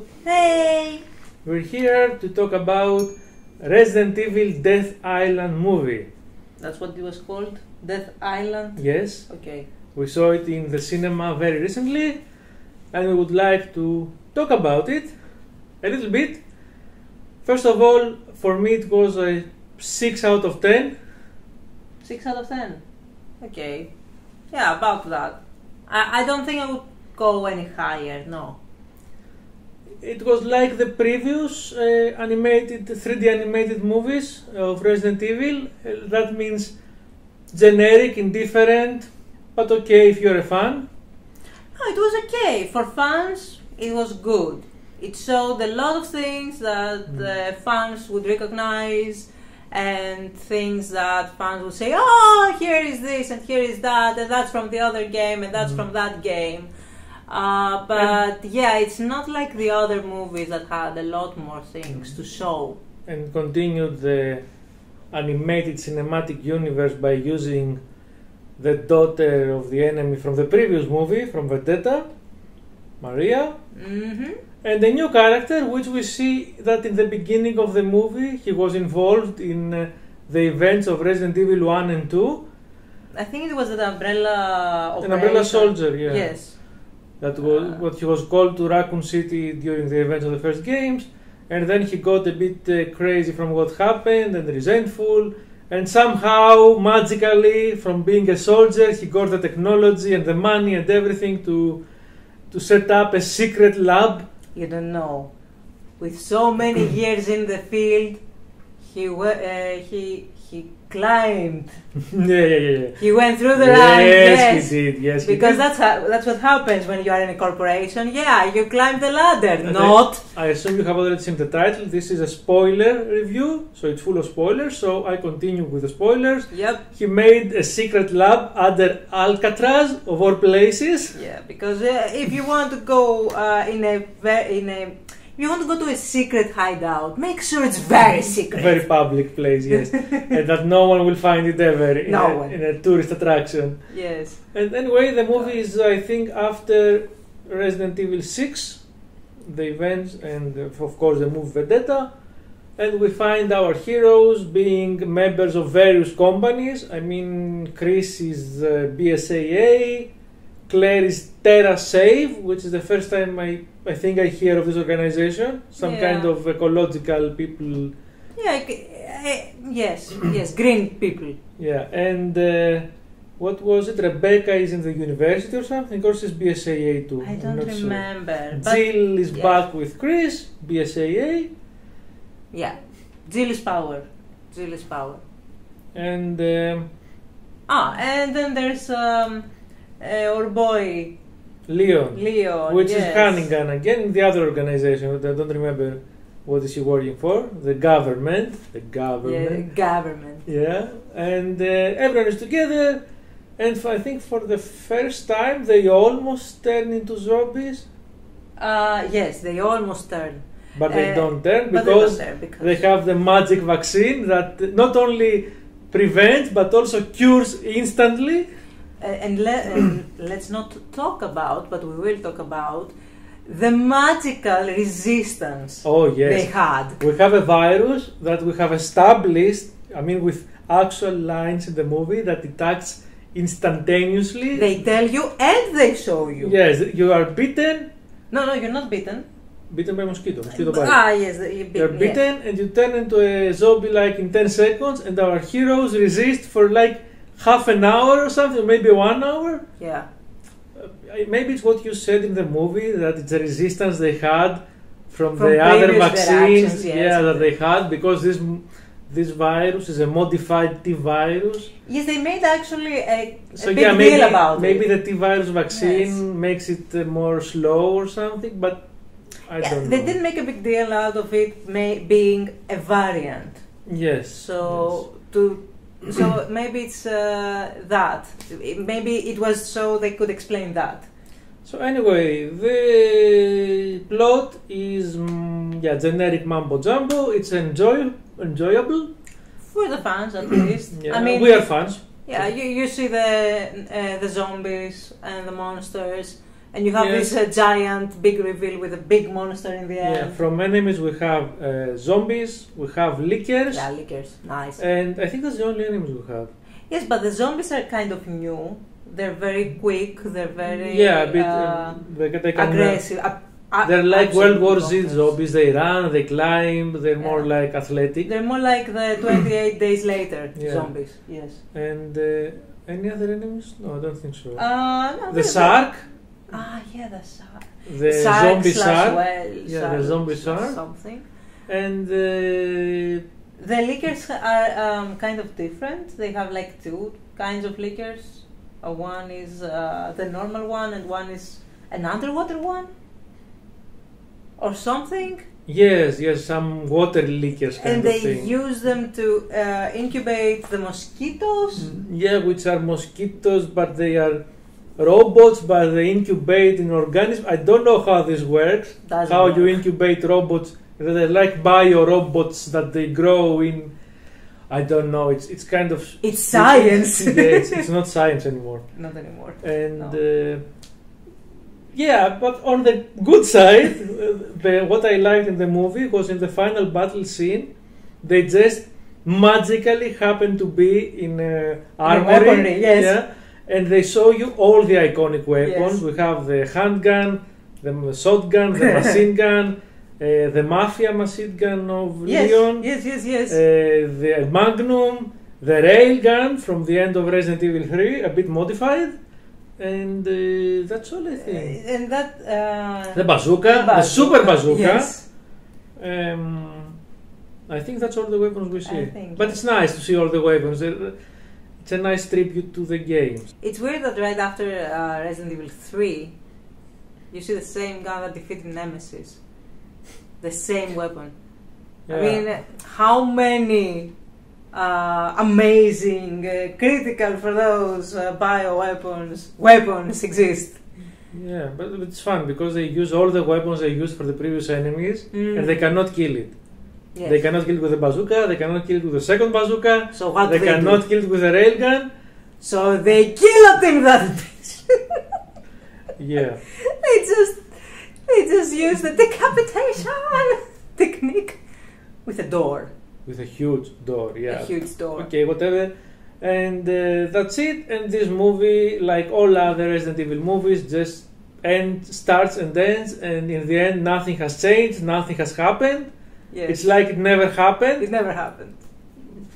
Hey! We're here to talk about Resident Evil Death Island movie. That's what it was called? Death Island? Yes, Okay. we saw it in the cinema very recently and we would like to talk about it a little bit. First of all, for me it was a 6 out of 10. 6 out of 10? Okay. Yeah, about that. I don't think I would go any higher, no. It was like the previous 3D animated movies of Resident Evil. That means generic, indifferent, but okay if you're a fan. No, it was okay. For fans, it was good. It showed a lot of things that the fans would recognize and things that fans would say, oh, here is this and here is that, and that's from the other game and that's from that game. But yeah, it's not like the other movies that had a lot more things to show. And continued the animated cinematic universe by using the daughter of the enemy from the previous movie, from Vendetta, Maria, and a new character which we see that in the beginning of the movie he was involved in the events of Resident Evil 1 and 2. I think it was an umbrella operation. An umbrella soldier, yeah. Yes. That was what he was called to Raccoon City during the events of the first games, and then he got a bit crazy from what happened and resentful, and somehow, magically, from being a soldier, he got the technology and the money and everything to set up a secret lab. You don't know. With so many years in the field, he climbed. Yeah. He went through the line. Yes, he did. Yes, because he did. that's what happens when you are in a corporation. Yeah, you climb the ladder. Not. I assume you have already seen the title. This is a spoiler review, so it's full of spoilers. So I continue with the spoilers. Yep. He made a secret lab under Alcatraz, of all places. Yeah, because if you want to go if you want to go to a secret hideout, make sure it's very secret. Very public place, yes. And that no one will find it ever in a tourist attraction. Yes. And anyway, the movie is, I think, after Resident Evil 6, the events, and of course the movie Vendetta. And we find our heroes being members of various companies. I mean, Chris is BSAA, Claire is TerraSave, which is the first time I think I hear of this organization. Some kind of ecological people. Yeah, yes, green people. Yeah, and what was it? Rebecca is in the university or something, or she's BSAA too? I don't remember. Sure. Jill is back with Chris, BSAA. Yeah, Jill is power. And and then there's our boy Leon, which is Hannigan again in the other organization. I don't remember what is he working for. The government. Yeah, government. Yeah, and everyone is together, and I think for the first time they almost turn into zombies. Yes, they almost turn. But they don't turn because they have the magic vaccine that not only prevents but also cures instantly. And let's not talk about, but we will talk about the magical resistance they had. We have a virus that we have established, I mean with actual lines in the movie, that it acts instantaneously. They tell you and they show you. Yes, you are bitten. No, you're not bitten. Bitten by mosquito bite. Yes, you're bitten and you turn into a zombie like in 10 seconds, and our heroes resist for like half an hour or something, maybe 1 hour. Yeah. Maybe it's what you said in the movie, that it's a resistance they had from the other vaccines, that they had, because this virus is a modified T virus. Yes, they made actually a big deal about it. Maybe the T virus vaccine makes it more slow or something, but I don't know. They didn't make a big deal out of it being a variant. Yes. So maybe it's that. Maybe it was so they could explain that. So anyway, the plot is generic mambo jumbo. It's enjoyable for the fans at least. I mean, we are fans. Yeah, you see the zombies and the monsters And you have Yes. this giant big reveal with a big monster in the end. Yeah, from enemies we have zombies, we have lickers, Yeah, lickers. Nice. and I think that's the only enemies we have. Yes, but the zombies are kind of new. They're very quick. They're very Yeah, a bit. They can, aggressive. they're like World War Z Absolutely. zombies. They run, they climb. They're more Yeah. like athletic. They're more like the 28 days later Yeah. zombies. Yes. And any other enemies? No, I don't think so. No, The shark, yeah, the shark. the zombie shark, Whale, Yeah, the zombie shark. Something. and The liquors are kind of different. They have like two kinds of liquors. One is the normal one, and one is an underwater one, or something. yes, some water lickers kind And of they thing. use them to incubate the mosquitoes. Yeah, which are mosquitoes, but they are robots, but they incubate in organisms. I don't know how this works. Doesn't How you work. incubate robots? They're like bio robots that they grow in. I don't know. It's kind of It's science. yeah, it's not science anymore. Not anymore. And No. yeah, but on the good side, what I liked in the movie was in the final battle scene, they just magically happened to be in armory. weaponry, yes. Yeah, and they show you all the iconic weapons. Yes. We have the handgun, the shotgun, the machine gun, the mafia machine gun of Yes, Leon, yes. the Magnum, the railgun from the end of Resident Evil 3, a bit modified. And that's all I think. And that The bazooka, the super bazooka. Yes. I think that's all the weapons we see. think, But yeah. it's nice to see all the weapons. It's a nice tribute to the games. It's weird that right after Resident Evil 3, you see the same gun that defeated Nemesis. The same weapon. Yeah. I mean, how many amazing, critical for those bio weapons exist? Yeah, but it's fun because they use all the weapons they used for the previous enemies and they cannot kill it. Yes. They cannot kill it with the bazooka, they cannot kill it with the second bazooka, So what they do they cannot do? kill it with the railgun. So they guillotine that bitch. Yeah. They just use the decapitation technique with a door, With a huge door, yeah. a huge door. Okay, whatever. And that's it. And this movie, like all other Resident Evil movies, just starts and ends. And in the end, nothing has changed, nothing has happened. Yes. It's like it never happened. It never happened.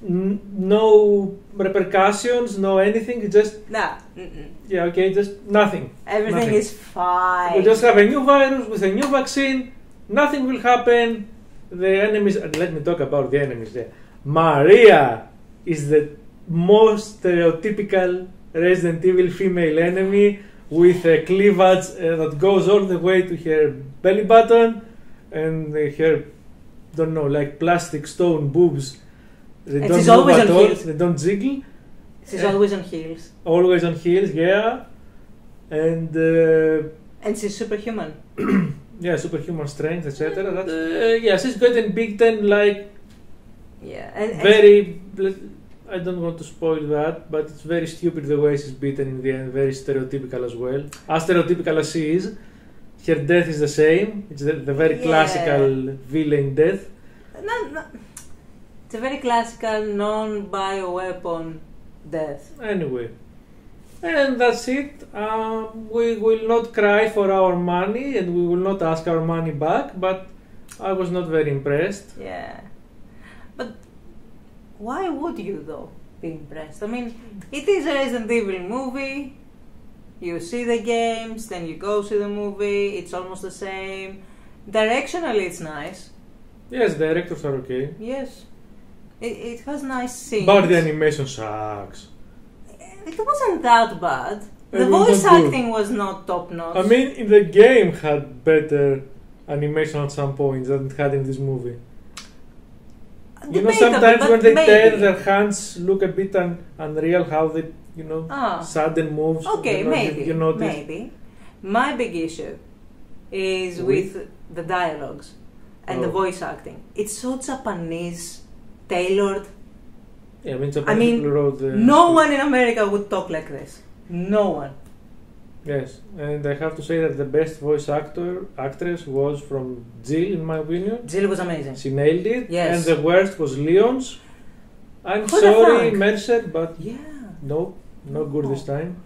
No repercussions, no anything. Just Nah. Mm-mm. yeah, okay, just nothing. Everything Nothing. is fine. We just have a new virus with a new vaccine. Nothing will happen. The enemies. Let me talk about the enemies there. Maria is the most stereotypical Resident Evil female enemy with a cleavage that goes all the way to her belly button and her, don't know, like plastic stone boobs. They And don't she's move always at on all. heels. They don't jiggle. She's always on heels. Always on heels, yeah. And And she's superhuman. yeah, superhuman strength, etc. Yeah, she's getting beaten like Yeah. And very. I don't want to spoil that, but it's very stupid the way she's beaten in the end. Very stereotypical as well. As stereotypical as she is, her death is the same. It's the very Yeah. classical villain death. no, it's a very classical non-bioweapon death. Anyway, and that's it. We will not cry for our money, and we will not ask our money back. But I was not very impressed. Yeah. But why would you though be impressed? I mean, it is a Resident Evil movie. You see the games, then you go see the movie. It's almost the same. Directionally, it's nice. Yes, the directors are okay, Yes. It has nice scenes. but the animation sucks. It wasn't that bad. It The was voice not good. acting was not top notch. I mean, in the game had better animation at some points than it had in this movie. You know, Debatable, sometimes but when they maybe. turn, their hands look a bit unreal. How they, Ah. sudden moves. Okay, you know, maybe. You notice. Maybe. My big issue is with the dialogues and the Oh. voice acting. It's so Japanese, tailored. Yeah, I mean, I mean, people wrote the No one in America would talk like this. No one. Yes, and I have to say that the best voice actress was from Jill, in my opinion. Jill was amazing. She nailed it. Yes. And the worst was Leon's. I'm Who the sorry, fuck? Mercer, but Yeah. no, not good this time.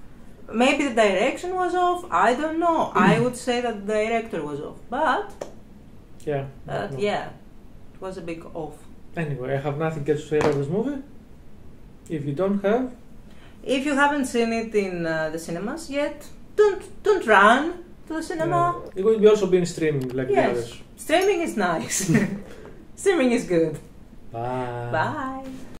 Maybe the direction was off. I don't know. I would say that the director was off, but Yeah. no. yeah, it was a big off. Anyway, I have nothing else to say about this movie. If you don't have, If you haven't seen it in the cinemas yet, don't run to the cinema. it will be also being streaming like the Yes, others. streaming is nice. Streaming is good. Bye. Bye.